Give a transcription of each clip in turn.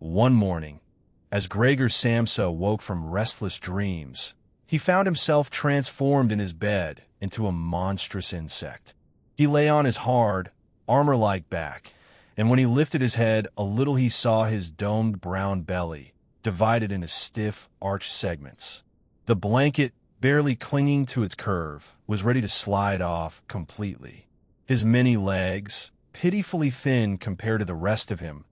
One morning, as Gregor Samsa woke from restless dreams, he found himself transformed in his bed into a monstrous insect. He lay on his hard, armor-like back, and when he lifted his head a little he saw his domed brown belly, divided into stiff, arched segments. The blanket, barely clinging to its curve, was ready to slide off completely. His many legs, pitifully thin compared to the rest of him,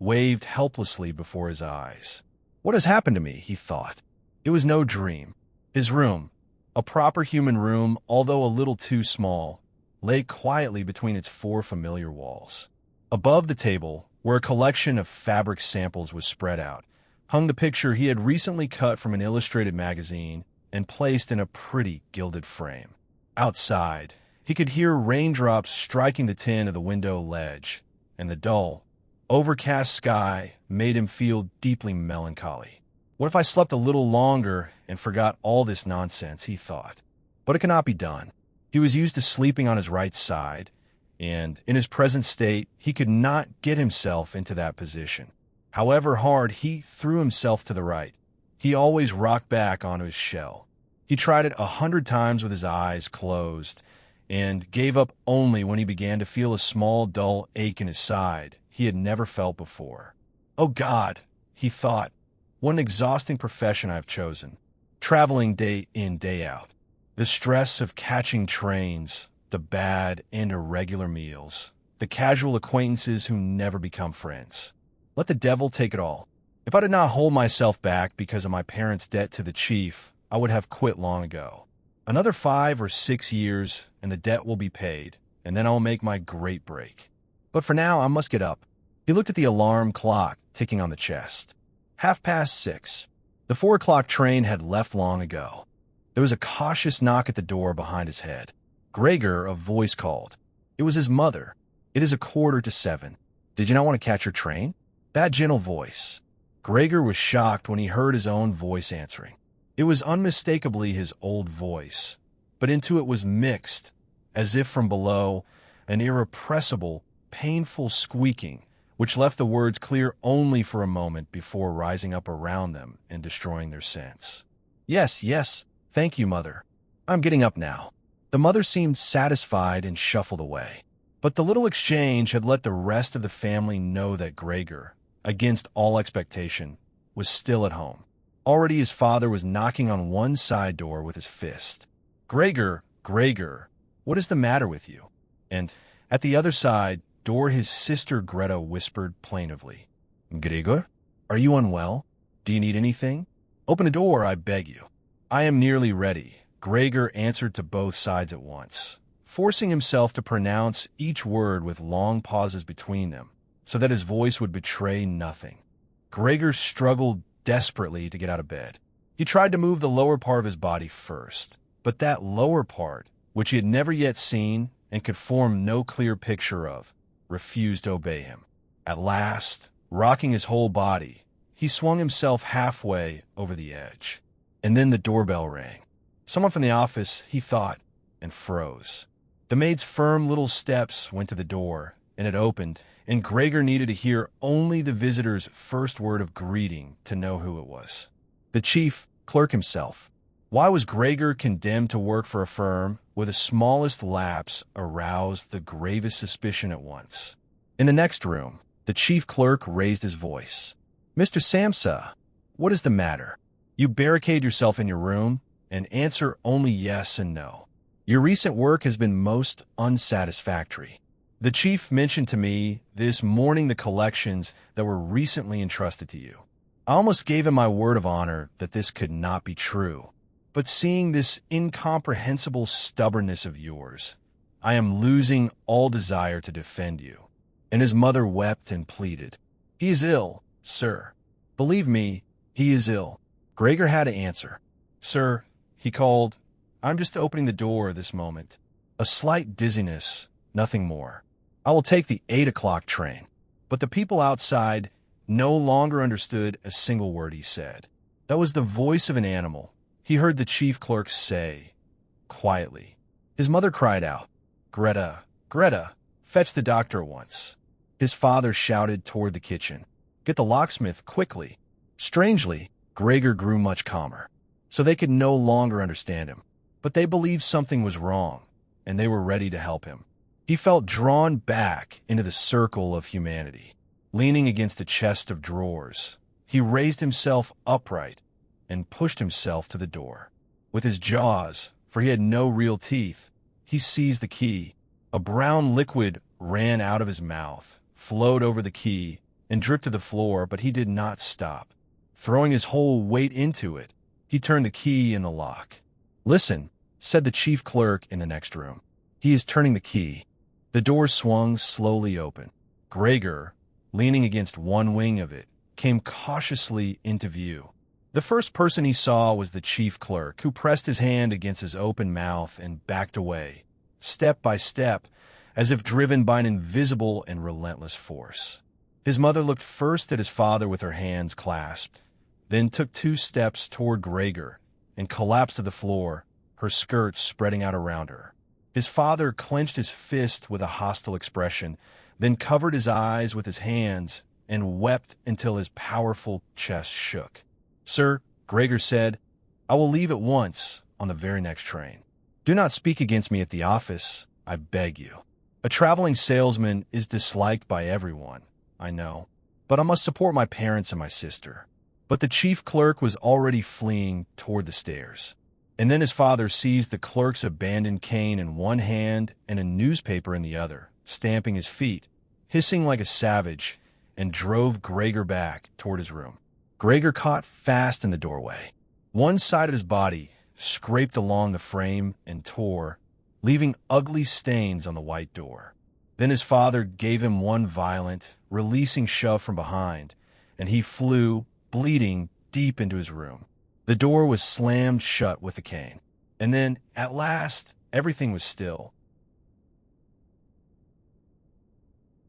waved helplessly before his eyes. "What has happened to me?" he thought. It was no dream. His room, a proper human room, although a little too small, lay quietly between its four familiar walls. Above the table, where a collection of fabric samples was spread out, hung the picture he had recently cut from an illustrated magazine and placed in a pretty gilded frame. Outside, he could hear raindrops striking the tin of the window ledge, and the dull, overcast sky made him feel deeply melancholy. What if I slept a little longer and forgot all this nonsense, he thought. But it cannot be done. He was used to sleeping on his right side, and in his present state, he could not get himself into that position. However hard he threw himself to the right, he always rocked back onto his shell. He tried it 100 times with his eyes closed, and gave up only when he began to feel a small, dull ache in his side he had never felt before. "Oh God," he thought, "what an exhausting profession I've chosen. Traveling day in, day out. The stress of catching trains, the bad and irregular meals, the casual acquaintances who never become friends. Let the devil take it all. If I did not hold myself back because of my parents' debt to the chief, I would have quit long ago. Another 5 or 6 years, and the debt will be paid, and then I will make my great break. But for now, I must get up." He looked at the alarm clock ticking on the chest. 6:30. The 4 o'clock train had left long ago. There was a cautious knock at the door behind his head. "Gregor," a voice called. It was his mother. "It is 6:45. Did you not want to catch your train?" That gentle voice. Gregor was shocked when he heard his own voice answering. It was unmistakably his old voice, but into it was mixed, as if from below, an irrepressible, painful squeaking, which left the words clear only for a moment before rising up around them and destroying their sense. Yes, thank you, Mother. I'm getting up now." The mother seemed satisfied and shuffled away. But the little exchange had let the rest of the family know that Gregor, against all expectation, was still at home. Already his father was knocking on one side door with his fist. Gregor, what is the matter with you?" And at the other side door his sister Greta whispered plaintively, "Gregor, are you unwell? Do you need anything? Open the door, I beg you." "I am nearly ready," Gregor answered to both sides at once, forcing himself to pronounce each word with long pauses between them, so that his voice would betray nothing. Gregor struggled desperately to get out of bed. He tried to move the lower part of his body first, but that lower part, which he had never yet seen and could form no clear picture of, refused to obey him. At last, rocking his whole body, he swung himself halfway over the edge. And then the doorbell rang. Someone from the office, he thought, and froze. The maid's firm little steps went to the door, and it opened, and Gregor needed to hear only the visitor's first word of greeting to know who it was. The chief clerk himself. Why was Gregor condemned to work for a firm where the smallest lapse aroused the gravest suspicion at once? In the next room, the chief clerk raised his voice. "Mr. Samsa, what is the matter? You barricade yourself in your room and answer only yes and no. Your recent work has been most unsatisfactory. The chief mentioned to me this morning the collections that were recently entrusted to you. I almost gave him my word of honor that this could not be true. But seeing this incomprehensible stubbornness of yours, I am losing all desire to defend you." And his mother wept and pleaded. "He is ill, sir. Believe me, he is ill." Gregor had to answer. "Sir," he called, "I'm just opening the door this moment. A slight dizziness, nothing more. I will take the 8 o'clock train." But the people outside no longer understood a single word he said. That was the voice of an animal. He heard the chief clerk say, quietly. His mother cried out, Greta, fetch the doctor at once." His father shouted toward the kitchen, Get the locksmith quickly. Strangely, Gregor grew much calmer, so they could no longer understand him. But they believed something was wrong, and they were ready to help him. He felt drawn back into the circle of humanity. Leaning against a chest of drawers, he raised himself upright and pushed himself to the door. With his jaws, for he had no real teeth, he seized the key. A brown liquid ran out of his mouth, flowed over the key, and dripped to the floor, but he did not stop. Throwing his whole weight into it, he turned the key in the lock. "Listen," said the chief clerk in the next room. "He is turning the key." The door swung slowly open. Gregor, leaning against one wing of it, came cautiously into view. The first person he saw was the chief clerk, who pressed his hand against his open mouth and backed away, step by step, as if driven by an invisible and relentless force. His mother looked first at his father with her hands clasped, then took 2 steps toward Gregor and collapsed to the floor, her skirts spreading out around her. His father clenched his fist with a hostile expression, then covered his eyes with his hands and wept until his powerful chest shook. "Sir," Gregor said, "I will leave at once on the very next train. Do not speak against me at the office, I beg you. A traveling salesman is disliked by everyone, I know, but I must support my parents and my sister." But the chief clerk was already fleeing toward the stairs. And then his father seized the clerk's abandoned cane in one hand and a newspaper in the other, stamping his feet, hissing like a savage, and drove Gregor back toward his room. Gregor caught fast in the doorway. One side of his body scraped along the frame and tore, leaving ugly stains on the white door. Then his father gave him one violent, releasing shove from behind, and he flew, bleeding, deep into his room. The door was slammed shut with a cane. And then, at last, everything was still.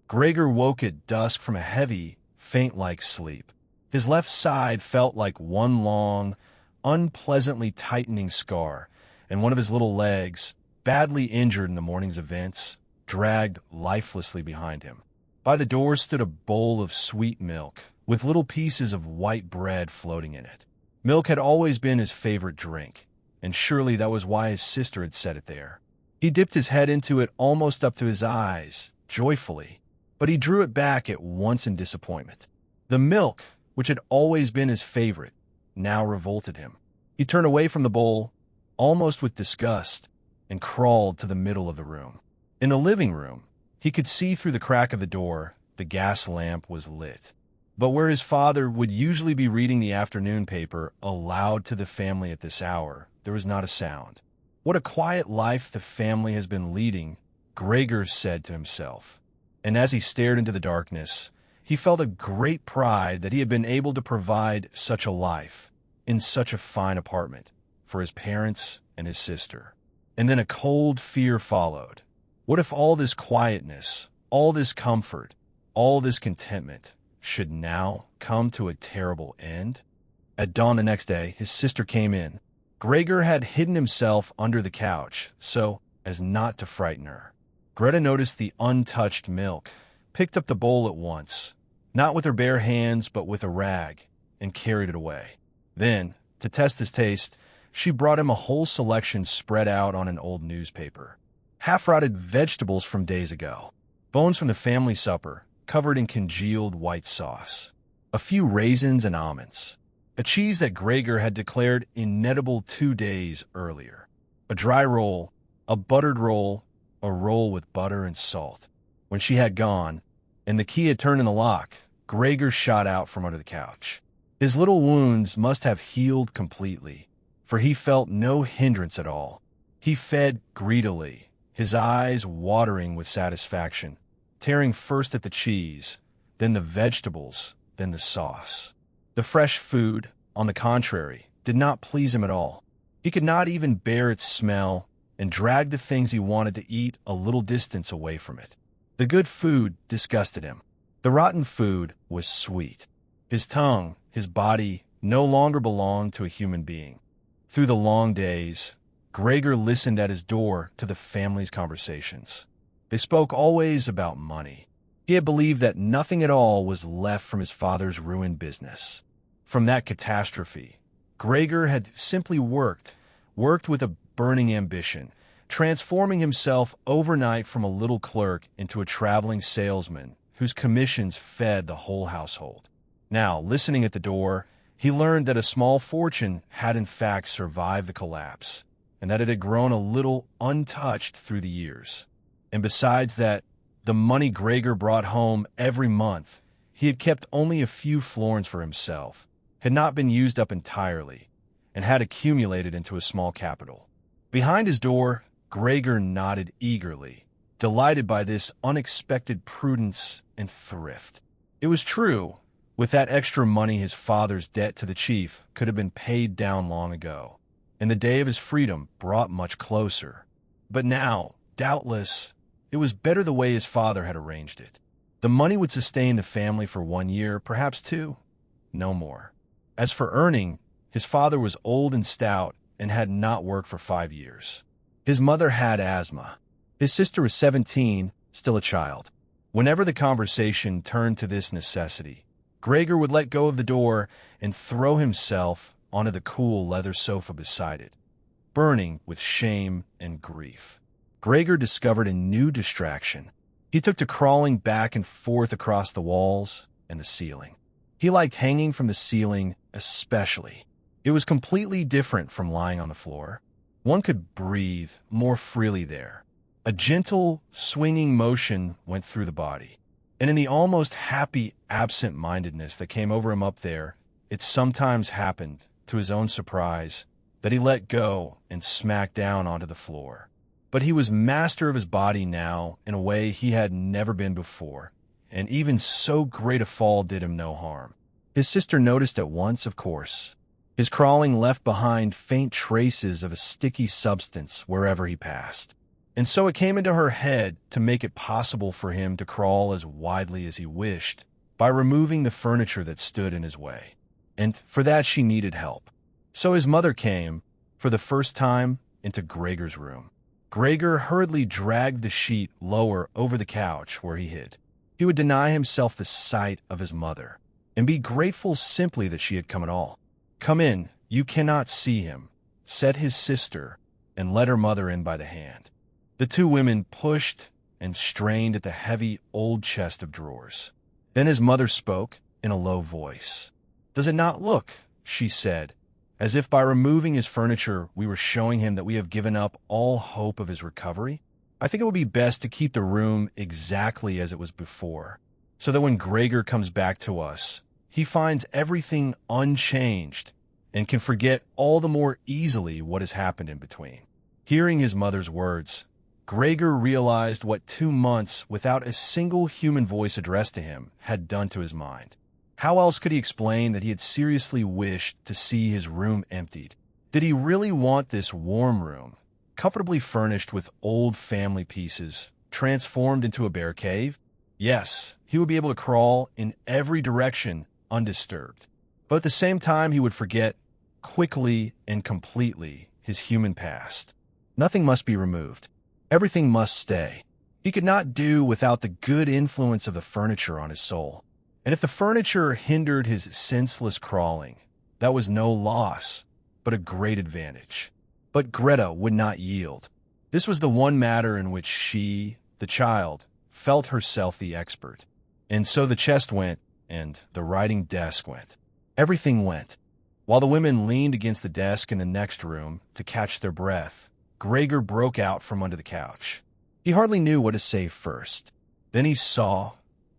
Gregor woke at dusk from a heavy, faint-like sleep. His left side felt like one long, unpleasantly tightening scar, and one of his little legs, badly injured in the morning's events, dragged lifelessly behind him. By the door stood a bowl of sweet milk, with little pieces of white bread floating in it. Milk had always been his favorite drink, and surely that was why his sister had set it there. He dipped his head into it almost up to his eyes, joyfully, but he drew it back at once in disappointment. The milk, which had always been his favorite, now revolted him. He turned away from the bowl, almost with disgust, and crawled to the middle of the room. In the living room, he could see through the crack of the door the gas lamp was lit. But where his father would usually be reading the afternoon paper aloud to the family at this hour, there was not a sound. "What a quiet life the family has been leading," Gregor said to himself. And as he stared into the darkness, he felt a great pride that he had been able to provide such a life, in such a fine apartment, for his parents and his sister. And then a cold fear followed. What if all this quietness, all this comfort, all this contentment should now come to a terrible end? At dawn the next day, his sister came in. Gregor had hidden himself under the couch, so as not to frighten her. Greta noticed the untouched milk, picked up the bowl at once, not with her bare hands but with a rag, and carried it away. Then, to test his taste, she brought him a whole selection spread out on an old newspaper. Half-rotted vegetables from days ago, bones from the family supper, covered in congealed white sauce, a few raisins and almonds, a cheese that Gregor had declared inedible 2 days earlier, a dry roll, a buttered roll, a roll with butter and salt. When she had gone, and the key had turned in the lock, Gregor shot out from under the couch. His little wounds must have healed completely, for he felt no hindrance at all. He fed greedily, his eyes watering with satisfaction, tearing first at the cheese, then the vegetables, then the sauce. The fresh food, on the contrary, did not please him at all. He could not even bear its smell and dragged the things he wanted to eat a little distance away from it. The good food disgusted him. The rotten food was sweet. His tongue, his body, no longer belonged to a human being. Through the long days, Gregor listened at his door to the family's conversations. They spoke always about money. He had believed that nothing at all was left from his father's ruined business. From that catastrophe, Gregor had simply worked with a burning ambition, transforming himself overnight from a little clerk into a traveling salesman whose commissions fed the whole household. Now, listening at the door, he learned that a small fortune had in fact survived the collapse, and that it had grown a little untouched through the years. And besides that, the money Gregor brought home every month, he had kept only a few florins for himself, had not been used up entirely, and had accumulated into a small capital. Behind his door, Gregor nodded eagerly, delighted by this unexpected prudence and thrift. It was true. With that extra money, his father's debt to the chief could have been paid down long ago, and the day of his freedom brought much closer. But now, doubtless, it was better the way his father had arranged it. The money would sustain the family for 1 year, perhaps 2, no more. As for earning, his father was old and stout and had not worked for 5 years. His mother had asthma. His sister was 17, still a child. Whenever the conversation turned to this necessity, Gregor would let go of the door and throw himself onto the cool leather sofa beside it, burning with shame and grief. Gregor discovered a new distraction. He took to crawling back and forth across the walls and the ceiling. He liked hanging from the ceiling especially. It was completely different from lying on the floor. One could breathe more freely there. A gentle, swinging motion went through the body. And in the almost happy absent-mindedness that came over him up there, it sometimes happened, to his own surprise, that he let go and smacked down onto the floor. But he was master of his body now in a way he had never been before, and even so great a fall did him no harm. His sister noticed at once, of course. His crawling left behind faint traces of a sticky substance wherever he passed. And so it came into her head to make it possible for him to crawl as widely as he wished by removing the furniture that stood in his way. And for that she needed help. So his mother came, for the first time, into Gregor's room. Gregor hurriedly dragged the sheet lower over the couch where he hid. He would deny himself the sight of his mother, and be grateful simply that she had come at all. "Come in, you cannot see him," said his sister, and led her mother in by the hand. The two women pushed and strained at the heavy old chest of drawers. Then his mother spoke in a low voice. "Does it not look," she said, "as if by removing his furniture we were showing him that we have given up all hope of his recovery? I think it would be best to keep the room exactly as it was before, so that when Gregor comes back to us, he finds everything unchanged and can forget all the more easily what has happened in between." Hearing his mother's words, Gregor realized what 2 months without a single human voice addressed to him had done to his mind. How else could he explain that he had seriously wished to see his room emptied? Did he really want this warm room, comfortably furnished with old family pieces, transformed into a bear cave? Yes, he would be able to crawl in every direction undisturbed. But at the same time, he would forget quickly and completely his human past. Nothing must be removed. Everything must stay. He could not do without the good influence of the furniture on his soul. And if the furniture hindered his senseless crawling, that was no loss, but a great advantage. But Greta would not yield. This was the one matter in which she, the child, felt herself the expert. And so the chest went, and the writing desk went. Everything went. While the women leaned against the desk in the next room to catch their breath, Gregor broke out from under the couch. He hardly knew what to say first. Then he saw,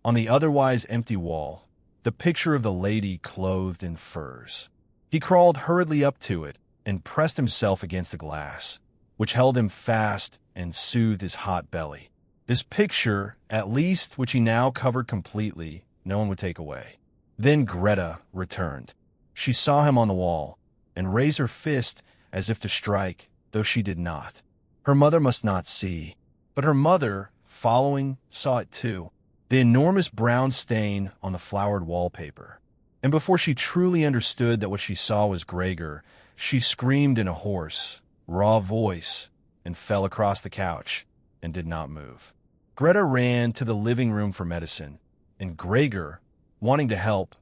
on the otherwise empty wall, the picture of the lady clothed in furs. He crawled hurriedly up to it and pressed himself against the glass, which held him fast and soothed his hot belly. This picture, at least which he now covered completely, no one would take away. Then Greta returned. She saw him on the wall and raised her fist as if to strike, though she did not. Her mother must not see, but her mother, following, saw it too, the enormous brown stain on the flowered wallpaper. And before she truly understood that what she saw was Gregor, she screamed in a hoarse, raw voice and fell across the couch and did not move. Greta ran to the living room for medicine, and Gregor, wanting to help,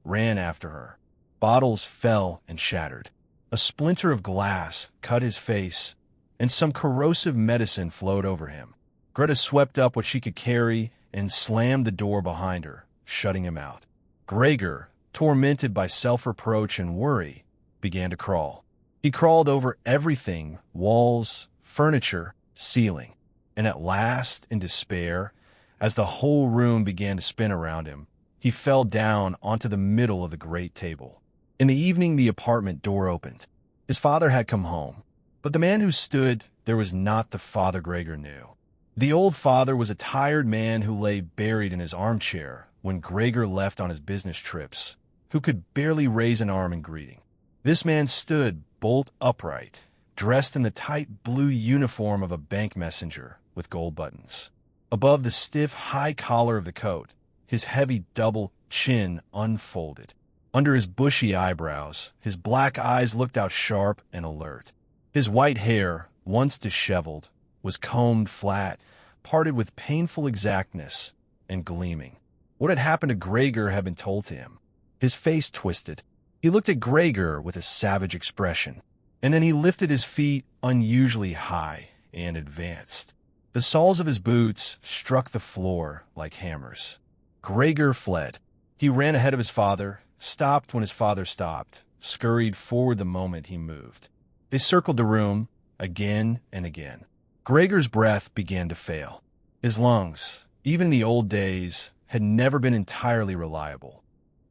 ran after her. Bottles fell and shattered. A splinter of glass cut his face, and some corrosive medicine flowed over him. Greta swept up what she could carry and slammed the door behind her, shutting him out. Gregor, tormented by self-reproach and worry, began to crawl. He crawled over everything, walls, furniture, ceiling, and at last, in despair, as the whole room began to spin around him, he fell down onto the middle of the great table. In the evening, the apartment door opened. His father had come home, but the man who stood there was not the father Gregor knew. The old father was a tired man who lay buried in his armchair when Gregor left on his business trips, who could barely raise an arm in greeting. This man stood bolt upright, dressed in the tight blue uniform of a bank messenger with gold buttons. Above the stiff high collar of the coat, his heavy double chin unfolded. Under his bushy eyebrows, his black eyes looked out sharp and alert. His white hair, once disheveled, was combed flat, parted with painful exactness, and gleaming. What had happened to Gregor had been told to him. His face twisted. He looked at Gregor with a savage expression, and then he lifted his feet unusually high and advanced. The soles of his boots struck the floor like hammers. Gregor fled. He ran ahead of his father, stopped when his father stopped, scurried forward the moment he moved. They circled the room again and again. Gregor's breath began to fail. His lungs, even in the old days, had never been entirely reliable.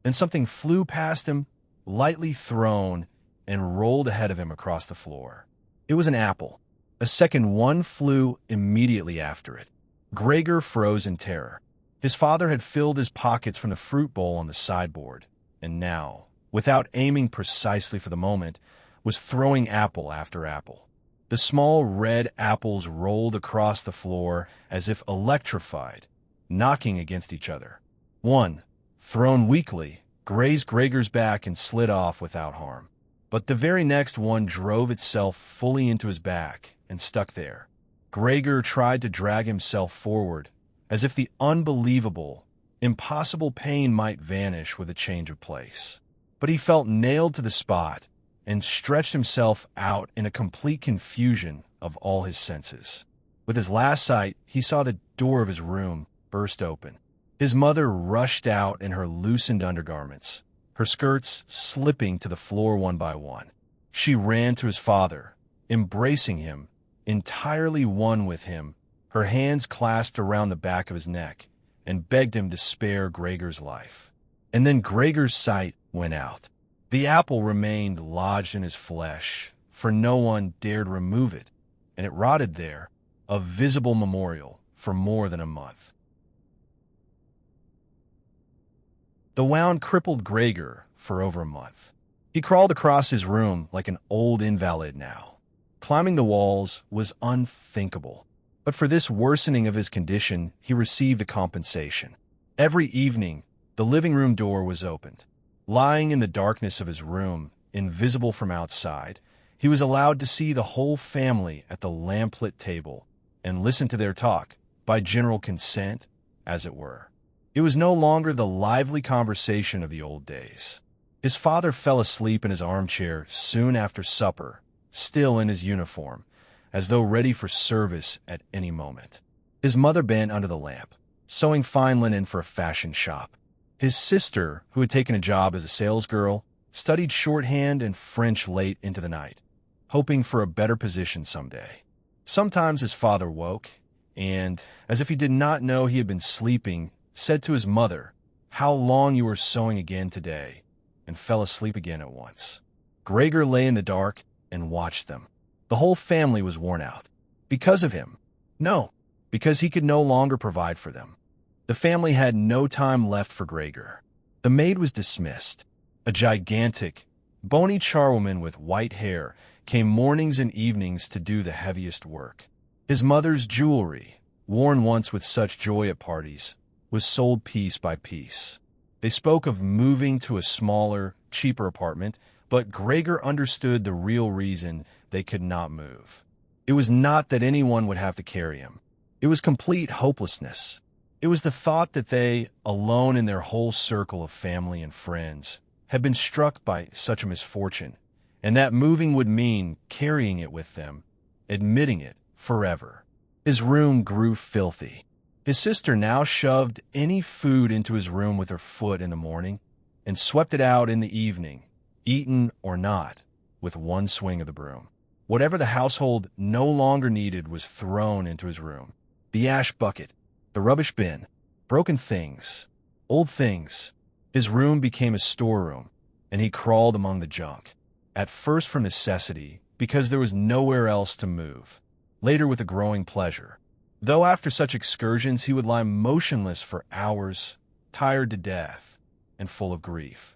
Then something flew past him, lightly thrown, and rolled ahead of him across the floor. It was an apple. A second one flew immediately after it. Gregor froze in terror. His father had filled his pockets from the fruit bowl on the sideboard, and now, without aiming precisely for the moment, was throwing apple after apple. The small red apples rolled across the floor as if electrified, knocking against each other. One, thrown weakly, grazed Gregor's back and slid off without harm. But the very next one drove itself fully into his back and stuck there. Gregor tried to drag himself forward, as if the unbelievable, impossible pain might vanish with a change of place. But he felt nailed to the spot and stretched himself out in a complete confusion of all his senses. With his last sight, he saw the door of his room burst open. His mother rushed out in her loosened undergarments, her skirts slipping to the floor one by one. She ran to his father, embracing him, entirely one with him, her hands clasped around the back of his neck, and begged him to spare Gregor's life. And then Gregor's sight went out. The apple remained lodged in his flesh, for no one dared remove it, and it rotted there, a visible memorial, for more than a month. The wound crippled Gregor for over a month. He crawled across his room like an old invalid now. Climbing the walls was unthinkable. But for this worsening of his condition, he received a compensation. Every evening, the living room door was opened. Lying in the darkness of his room, invisible from outside, he was allowed to see the whole family at the lamplit table and listen to their talk, by general consent, as it were. It was no longer the lively conversation of the old days. His father fell asleep in his armchair soon after supper, still in his uniform, as though ready for service at any moment. His mother bent under the lamp, sewing fine linen for a fashion shop. His sister, who had taken a job as a salesgirl, studied shorthand and French late into the night, hoping for a better position someday. Sometimes his father woke, and, as if he did not know he had been sleeping, said to his mother, "How long you are sewing again today," and fell asleep again at once. Gregor lay in the dark and watched them. The whole family was worn out. Because of him. No, because he could no longer provide for them. The family had no time left for Gregor. The maid was dismissed. A gigantic, bony charwoman with white hair came mornings and evenings to do the heaviest work. His mother's jewelry, worn once with such joy at parties, was sold piece by piece. They spoke of moving to a smaller, cheaper apartment, but Gregor understood the real reason they could not move. It was not that anyone would have to carry him. It was complete hopelessness. It was the thought that they, alone in their whole circle of family and friends, had been struck by such a misfortune, and that moving would mean carrying it with them, admitting it forever. His room grew filthy. His sister now shoved any food into his room with her foot in the morning and swept it out in the evening, eaten or not, with one swing of the broom. Whatever the household no longer needed was thrown into his room. The ash bucket, the rubbish bin, broken things, old things. His room became a storeroom, and he crawled among the junk. At first from necessity, because there was nowhere else to move. Later with a growing pleasure. Though after such excursions he would lie motionless for hours, tired to death, and full of grief.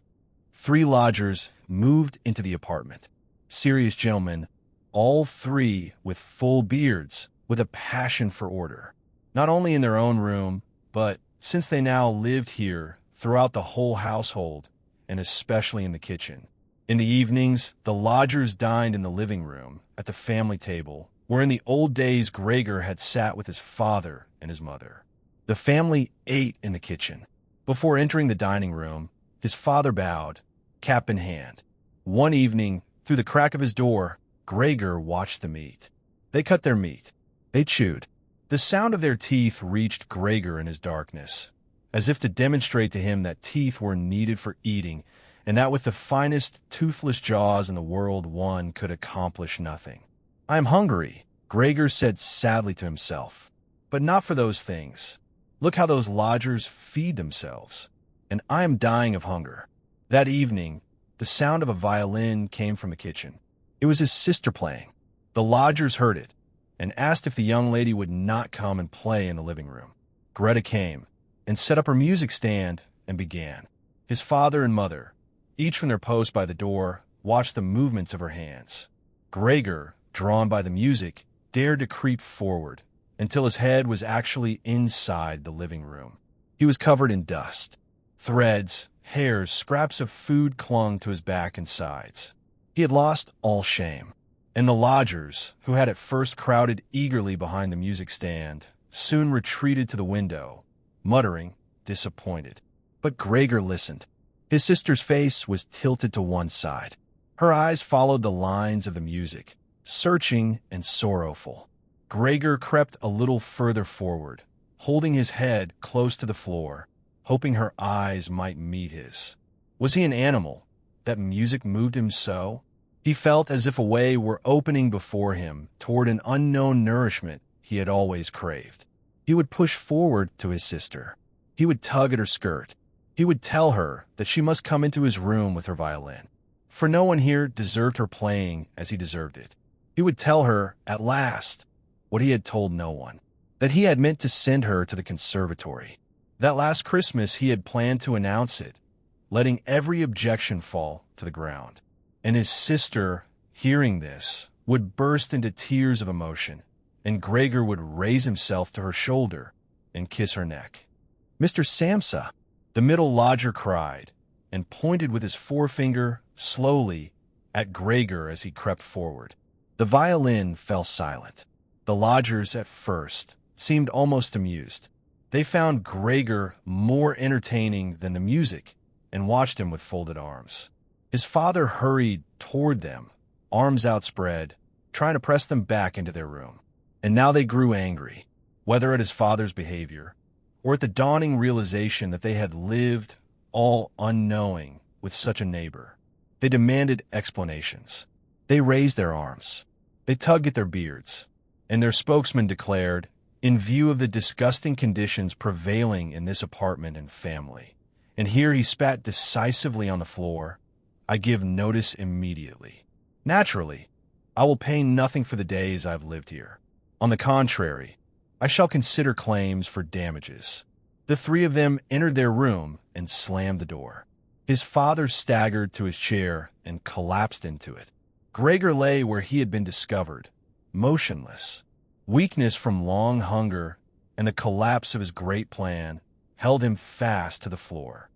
3 lodgers moved into the apartment. Serious gentlemen, all 3 with full beards, with a passion for order. Not only in their own room, but, since they now lived here, throughout the whole household, and especially in the kitchen. In the evenings, the lodgers dined in the living room, at the family table, where in the old days Gregor had sat with his father and his mother. The family ate in the kitchen. Before entering the dining room, his father bowed, cap in hand. One evening, through the crack of his door, Gregor watched them eat. They cut their meat. They chewed. The sound of their teeth reached Gregor in his darkness, as if to demonstrate to him that teeth were needed for eating, and that with the finest toothless jaws in the world one could accomplish nothing. "I am hungry," Gregor said sadly to himself, "but not for those things. Look how those lodgers feed themselves, and I am dying of hunger." That evening, the sound of a violin came from the kitchen. It was his sister playing. The lodgers heard it, and asked if the young lady would not come and play in the living room. Greta came, and set up her music stand, and began. His father and mother, each from their post by the door, watched the movements of her hands. Gregor, drawn by the music, dared to creep forward, until his head was actually inside the living room. He was covered in dust. Threads, hairs, scraps of food clung to his back and sides. He had lost all shame. And the lodgers, who had at first crowded eagerly behind the music stand, soon retreated to the window, muttering, disappointed. But Gregor listened. His sister's face was tilted to one side. Her eyes followed the lines of the music, searching and sorrowful. Gregor crept a little further forward, holding his head close to the floor, hoping her eyes might meet his. Was he an animal, that music moved him so? He felt as if a way were opening before him toward an unknown nourishment he had always craved. He would push forward to his sister. He would tug at her skirt. He would tell her that she must come into his room with her violin, for no one here deserved her playing as he deserved it. He would tell her, at last, what he had told no one, that he had meant to send her to the conservatory. That last Christmas he had planned to announce it, letting every objection fall to the ground. And his sister, hearing this, would burst into tears of emotion, and Gregor would raise himself to her shoulder and kiss her neck. "Mr. Samsa," the middle lodger cried, and pointed with his forefinger slowly at Gregor as he crept forward. The violin fell silent. The lodgers, at first, seemed almost amused. They found Gregor more entertaining than the music, and watched him with folded arms. His father hurried toward them, arms outspread, trying to press them back into their room. And now they grew angry, whether at his father's behavior, or at the dawning realization that they had lived, all unknowing, with such a neighbor. They demanded explanations. They raised their arms. They tugged at their beards. And their spokesman declared, in view of the disgusting conditions prevailing in this apartment and family, and here he spat decisively on the floor, "I give notice immediately. Naturally, I will pay nothing for the days I've lived here. On the contrary, I shall consider claims for damages." The 3 of them entered their room and slammed the door. His father staggered to his chair and collapsed into it. Gregor lay where he had been discovered, motionless. Weakness from long hunger and the collapse of his great plan held him fast to the floor.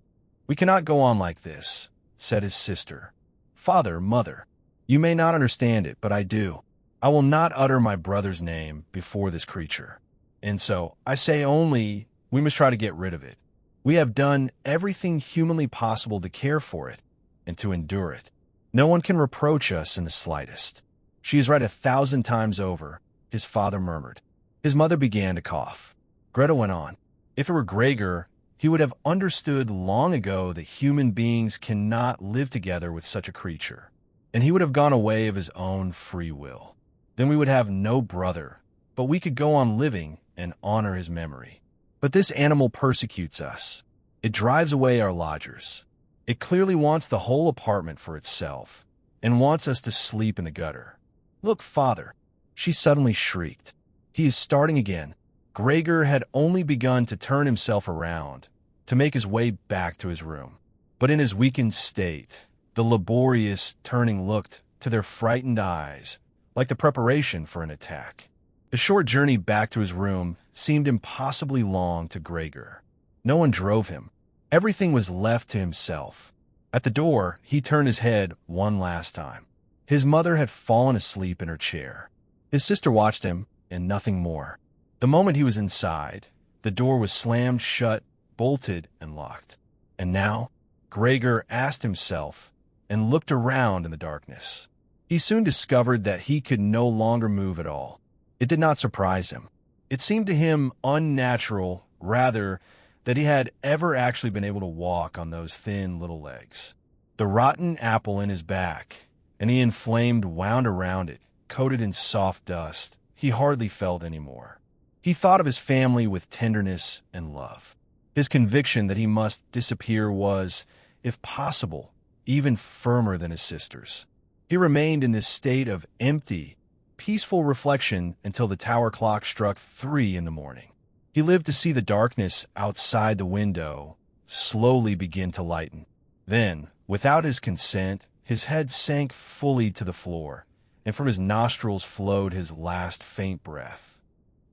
"We cannot go on like this," said his sister. "Father, mother, you may not understand it, but I do. I will not utter my brother's name before this creature." And so, I say only, we must try to get rid of it. We have done everything humanly possible to care for it and to endure it. No one can reproach us in the slightest. She is right 1,000 times over, his father murmured. His mother began to cough. Greta went on. If it were Gregor, he would have understood long ago that human beings cannot live together with such a creature, and he would have gone away of his own free will. Then we would have no brother, but we could go on living and honor his memory. But this animal persecutes us. It drives away our lodgers. It clearly wants the whole apartment for itself and wants us to sleep in the gutter. Look, father, she suddenly shrieked. He is starting again. Gregor had only begun to turn himself around, to make his way back to his room. But in his weakened state, the laborious turning looked, to their frightened eyes, like the preparation for an attack. The short journey back to his room seemed impossibly long to Gregor. No one drove him. Everything was left to himself. At the door, he turned his head one last time. His mother had fallen asleep in her chair. His sister watched him, and nothing more. The moment he was inside, the door was slammed shut, bolted, and locked. And now, Gregor asked himself and looked around in the darkness. He soon discovered that he could no longer move at all. It did not surprise him. It seemed to him unnatural, rather, that he had ever actually been able to walk on those thin little legs. The rotten apple in his back, and the inflamed wound around it, coated in soft dust, he hardly felt anymore. He thought of his family with tenderness and love. His conviction that he must disappear was, if possible, even firmer than his sister's. He remained in this state of empty, peaceful reflection until the tower clock struck 3 in the morning. He lived to see the darkness outside the window slowly begin to lighten. Then, without his consent, his head sank fully to the floor, and from his nostrils flowed his last faint breath.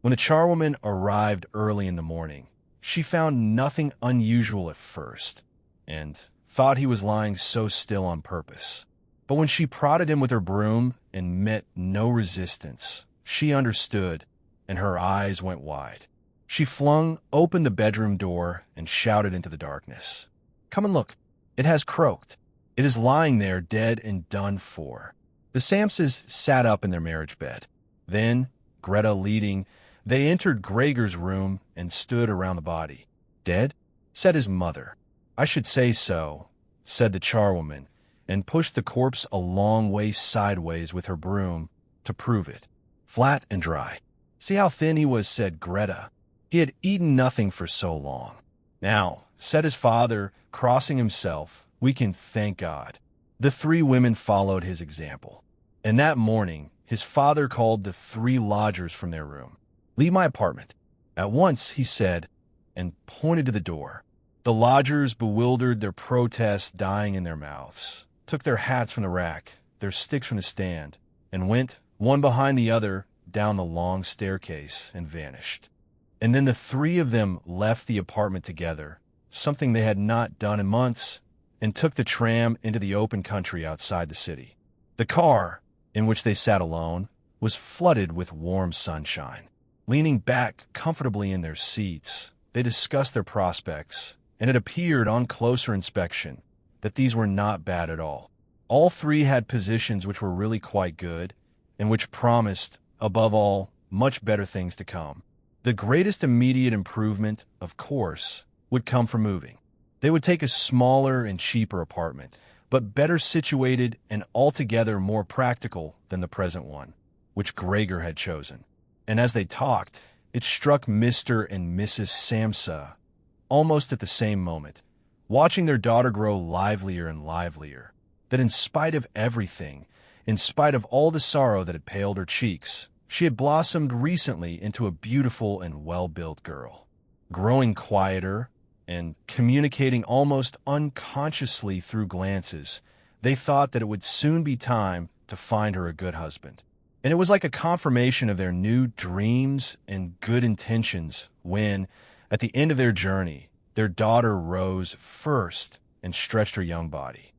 When the charwoman arrived early in the morning, she found nothing unusual at first, and thought he was lying so still on purpose. But when she prodded him with her broom and met no resistance, she understood, and her eyes went wide. She flung open the bedroom door and shouted into the darkness. Come and look. It has croaked. It is lying there dead and done for. The Samsas sat up in their marriage bed. Then, Greta leading, they entered Gregor's room and stood around the body. Dead? Said his mother. I should say so, said the charwoman, and pushed the corpse a long way sideways with her broom to prove it. Flat and dry. See how thin he was, said Greta. He had eaten nothing for so long. Now, said his father, crossing himself, we can thank God. The 3 women followed his example. And that morning, his father called the 3 lodgers from their room. Leave my apartment. At once, he said, and pointed to the door. The lodgers, bewildered, their protests dying in their mouths, took their hats from the rack, their sticks from the stand, and went, one behind the other, down the long staircase and vanished. And then the 3 of them left the apartment together, something they had not done in months, and took the tram into the open country outside the city. The car, in which they sat alone, was flooded with warm sunshine. Leaning back comfortably in their seats, they discussed their prospects, and it appeared on closer inspection that these were not bad at all. All 3 had positions which were really quite good, and which promised, above all, much better things to come. The greatest immediate improvement, of course, would come from moving. They would take a smaller and cheaper apartment, but better situated and altogether more practical than the present one, which Gregor had chosen. And as they talked, it struck Mr. and Mrs. Samsa almost at the same moment, watching their daughter grow livelier and livelier, that in spite of everything, in spite of all the sorrow that had paled her cheeks, she had blossomed recently into a beautiful and well-built girl. Growing quieter and communicating almost unconsciously through glances, they thought that it would soon be time to find her a good husband. And it was like a confirmation of their new dreams and good intentions when, at the end of their journey, their daughter rose first and stretched her young body.